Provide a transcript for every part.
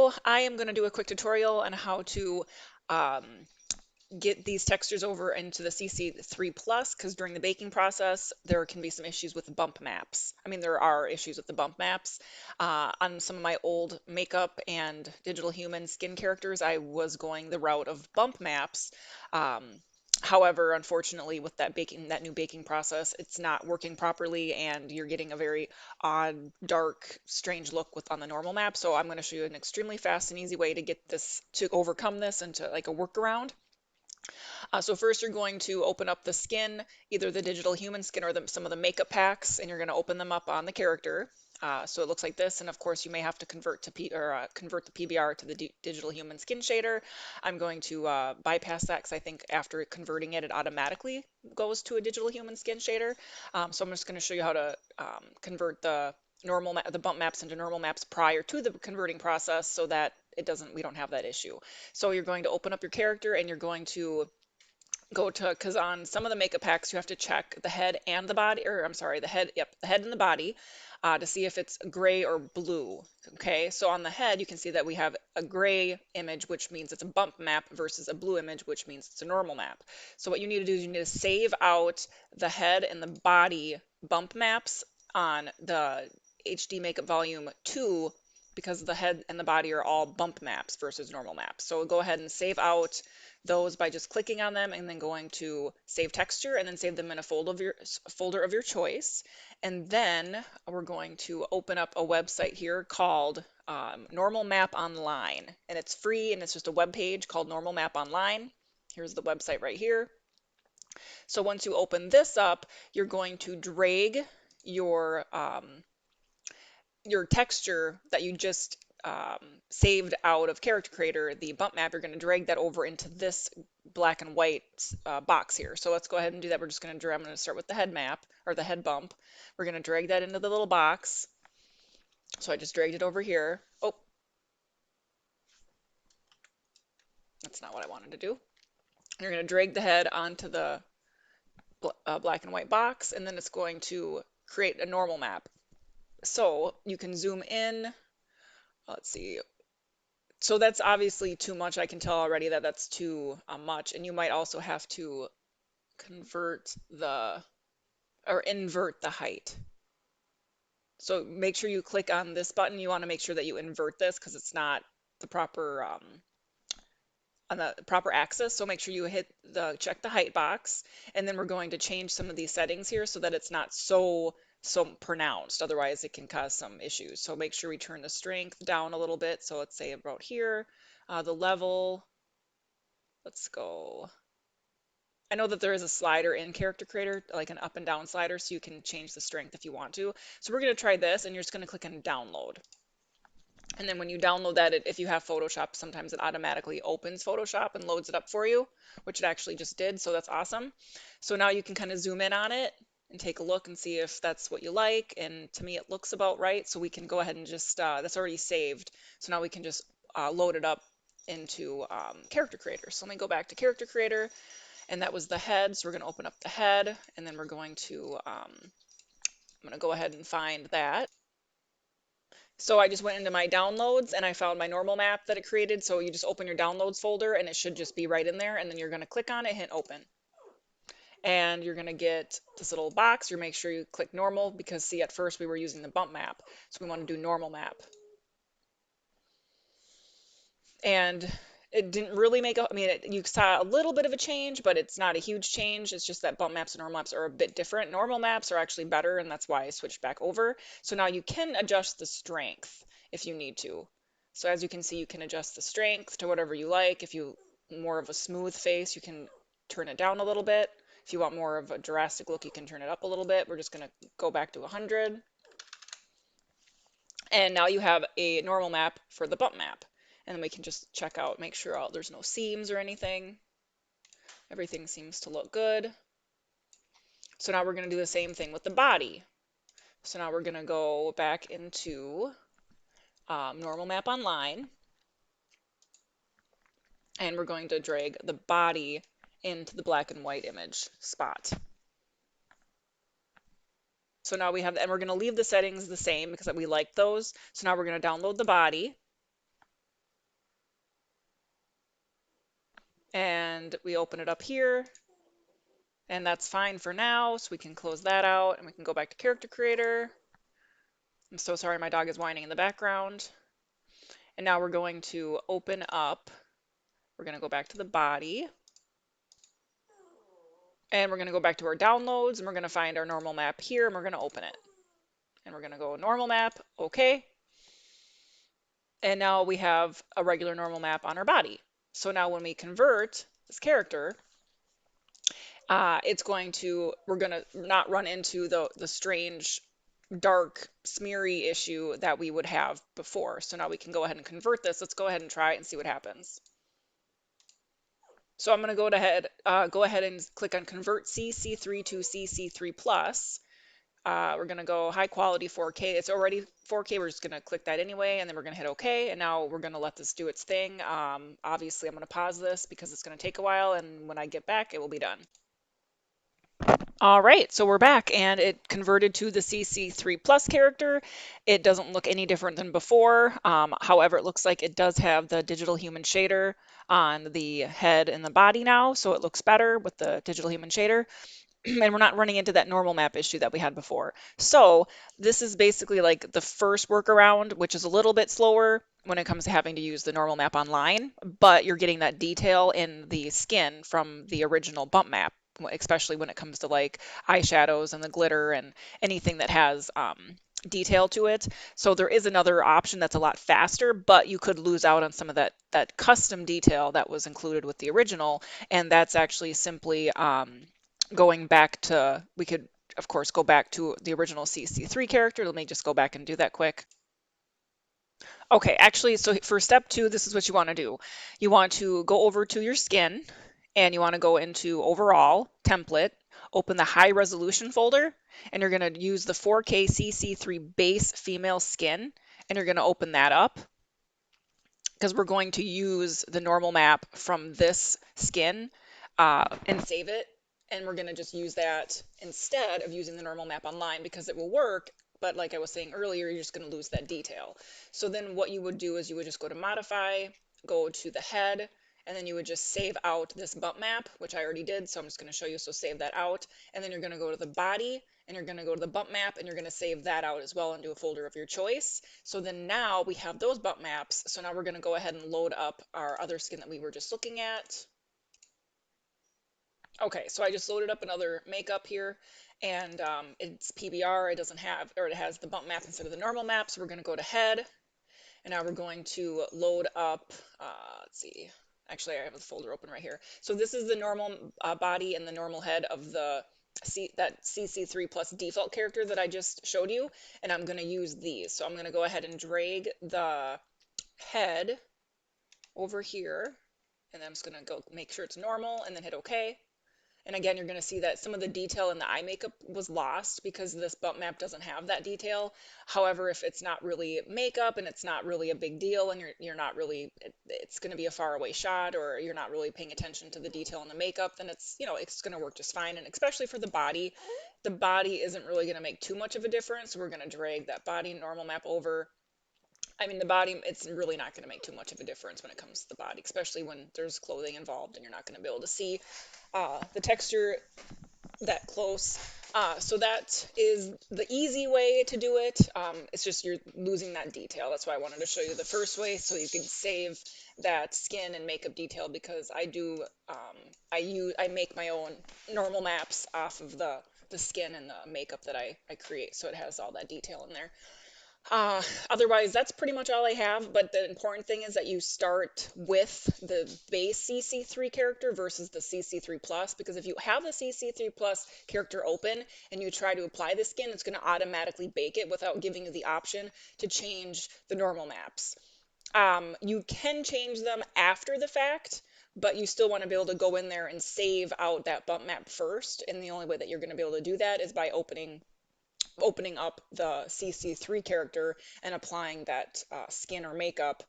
So I am going to do a quick tutorial on how to um, get these textures over into the CC3 Plus, because during the baking process there can be some issues with the bump maps. I mean, there are issues with the bump maps. On some of my old makeup and digital human skin characters, I was going the route of bump maps. Um, However, unfortunately, with that new baking process, it's not working properly, and you're getting a very odd, dark, strange look with on the normal map. So I'm going to show you an extremely fast and easy way to get this to overcome this into like a workaround. So first you're going to open up the skin, either the digital human skin or some of the makeup packs, and you're going to open them up on the character. So it looks like this, and of course you may have to convert the PBR to the digital human skin shader. I'm going to bypass that because I think after converting it, it automatically goes to a digital human skin shader. So I'm just going to show you how to convert the bump maps into normal maps prior to the converting process, so that we don't have that issue. So you're going to open up your character, and you're going to go to, because on some of the makeup packs you have to check the head and the body, or I'm sorry, the head and the body, to see if it's gray or blue. Okay, so on the head you can see that we have a gray image, which means it's a bump map, versus a blue image, which means it's a normal map. So what you need to do is you need to save out the head and the body bump maps on the HD Makeup Volume 2, because the head and the body are all bump maps versus normal maps. So go ahead and save out those by just clicking on them and then going to save texture, and then save them in a folder of your choice. And then we're going to open up a website here called Normal Map Online, and it's free, and it's just a web page called Normal Map Online. Here's the website right here. So once you open this up, you're going to drag your your texture that you just saved out of Character Creator, the bump map. You're going to drag that over into this black and white box here. So let's go ahead and do that. We're just going to drag, I'm going to start with the head map, or the head bump. We're going to drag that into the little box. So I just dragged it over here. Oh, that's not what I wanted to do. You're going to drag the head onto the black and white box, and then it's going to create a normal map. So you can zoom in. Let's see. So that's obviously too much. I can tell already that that's too much. And you might also have to convert the, or invert the height. So make sure you click on this button. You want to make sure that you invert this, because it's not the proper on the proper axis. So make sure you check the height box, and then we're going to change some of these settings here so that it's not so pronounced. Otherwise it can cause some issues. So make sure we turn the strength down a little bit. So let's say about here, the level, let's go. I know that there is a slider in Character Creator, like an up and down slider, so you can change the strength if you want to. So we're going to try this, and you're just going to click on download. And then when you download that, if you have Photoshop, sometimes it automatically opens Photoshop and loads it up for you, which it actually just did, so that's awesome. So now you can kind of zoom in on it and take a look and see if that's what you like. And to me, it looks about right. So we can go ahead and just, that's already saved. So now we can just load it up into Character Creator. So let me go back to Character Creator, and that was the head. So we're going to open up the head, and then we're going to, I'm going to go ahead and find that. So I just went into my downloads and I found my normal map that it created. So you just open your downloads folder and it should just be right in there. And then you're going to click on it, hit open. And you're going to get this little box. You make sure you click normal, because see, at first we were using the bump map. So we want to do normal map. And it didn't really make I mean, you saw a little bit of a change, but it's not a huge change. It's just that bump maps and normal maps are a bit different. Normal maps are actually better, and that's why I switched back over. So now you can adjust the strength if you need to. So as you can see, you can adjust the strength to whatever you like. If you more of a smooth face, you can turn it down a little bit. If you want more of a drastic look, you can turn it up a little bit. We're just going to go back to 100. And now you have a normal map for the bump map. And then we can just check out, make sure there's no seams or anything. Everything seems to look good. So now we're going to do the same thing with the body. So now we're going to go back into Normal Map Online. And we're going to drag the body into the black and white image spot. So now we have, and we're going to leave the settings the same because we like those. So now we're going to download the body. and we open it up here, and that's fine for now. So we can close that out and we can go back to character creator. I'm so sorry, my dog is whining in the background. And now we're going to open up, we're going to go back to the body, and we're going to go back to our downloads, and we're going to find our normal map here, and we're going to open it. And we're going to go normal map, okay. And now we have a regular normal map on our body. So now when we convert this character, we're going to not run into the strange dark smeary issue that we would have before. So now we can go ahead and convert this. Let's go ahead and try it and see what happens. So I'm going to go ahead and click on convert CC3 to CC3 plus. We're going to go high quality 4K. It's already 4K. We're just going to click that anyway, and then we're going to hit OK. And now we're going to let this do its thing. Obviously, I'm going to pause this because it's going to take a while, and when I get back, it will be done. All right, so we're back, and it converted to the CC3 Plus character. It doesn't look any different than before. However, it looks like it does have the digital human shader on the head and the body now, so it looks better with the digital human shader. And we're not running into that normal map issue that we had before. So this is basically like the first workaround, which is a little bit slower when it comes to having to use the normal map online, but you're getting that detail in the skin from the original bump map, especially when it comes to like eyeshadows and the glitter and anything that has detail to it. So there is another option that's a lot faster, but you could lose out on some of that custom detail that was included with the original, and that's actually simply going back to, we could of course go back to the original CC3 character. Let me just go back and do that quick. Okay, actually, so for step 2, this is what you want to do. You want to go over to your skin, and you want to go into overall, template, open the high resolution folder, and you're going to use the 4K CC3 base female skin, and you're going to open that up because we're going to use the normal map from this skin and save it. And we're going to just use that instead of using the normal map online because it will work. But like I was saying earlier, you're just going to lose that detail. So then what you would do is you would just go to modify, go to the head, and then you would just save out this bump map, which I already did. So I'm just going to show you. So save that out. And then you're going to go to the body, and you're going to go to the bump map, and you're going to save that out as well into a folder of your choice. So then now we have those bump maps. So now we're going to go ahead and load up our other skin that we were just looking at. Okay, so I just loaded up another makeup here, and it's PBR. It doesn't have, or it has the bump map instead of the normal map. So we're going to go to head, and now we're going to load up, let's see, actually I have the folder open right here. So this is the normal body and the normal head of that CC3 plus default character that I just showed you, and I'm going to use these. So I'm going to go ahead and drag the head over here, and then I'm just going to go make sure it's normal and then hit OK. And again, you're going to see that some of the detail in the eye makeup was lost because this bump map doesn't have that detail. However, if it's not really makeup and it's not really a big deal and you're not really, it's going to be a far away shot, or you're not really paying attention to the detail in the makeup, then it's, it's going to work just fine. And especially for the body isn't really going to make too much of a difference. So we're going to drag that body normal map over. I mean, the body, it's really not going to make too much of a difference when it comes to the body, especially when there's clothing involved and you're not going to be able to see the texture that close. So that is the easy way to do it. It's just you're losing that detail. That's why I wanted to show you the first way, so you can save that skin and makeup detail, because I make my own normal maps off of the skin and the makeup that I create, so it has all that detail in there. Otherwise, that's pretty much all I have, but the important thing is that you start with the base CC3 character versus the CC3 Plus, because if you have the CC3 Plus character open and you try to apply the skin, it's going to automatically bake it without giving you the option to change the normal maps. You can change them after the fact, but you still want to be able to go in there and save out that bump map first, and the only way that you're going to be able to do that is by opening up the CC3 character and applying that skin or makeup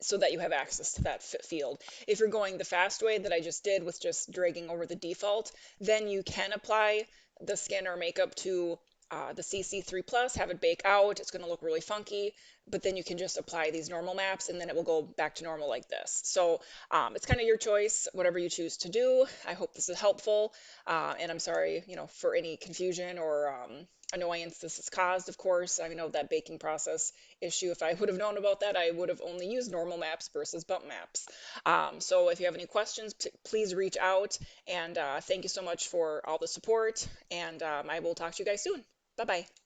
so that you have access to that field. If you're going the fast way that I just did with just dragging over the default, then you can apply the skin or makeup to the CC3 Plus, have it bake out. It's going to look really funky, but then you can just apply these normal maps and then it will go back to normal like this. So it's kind of your choice, whatever you choose to do. I hope this is helpful. And I'm sorry, for any confusion or annoyance this has caused, of course. I know that baking process issue, if I would have known about that, I would have only used normal maps versus bump maps. So if you have any questions, please reach out. And thank you so much for all the support. And I will talk to you guys soon. Bye bye.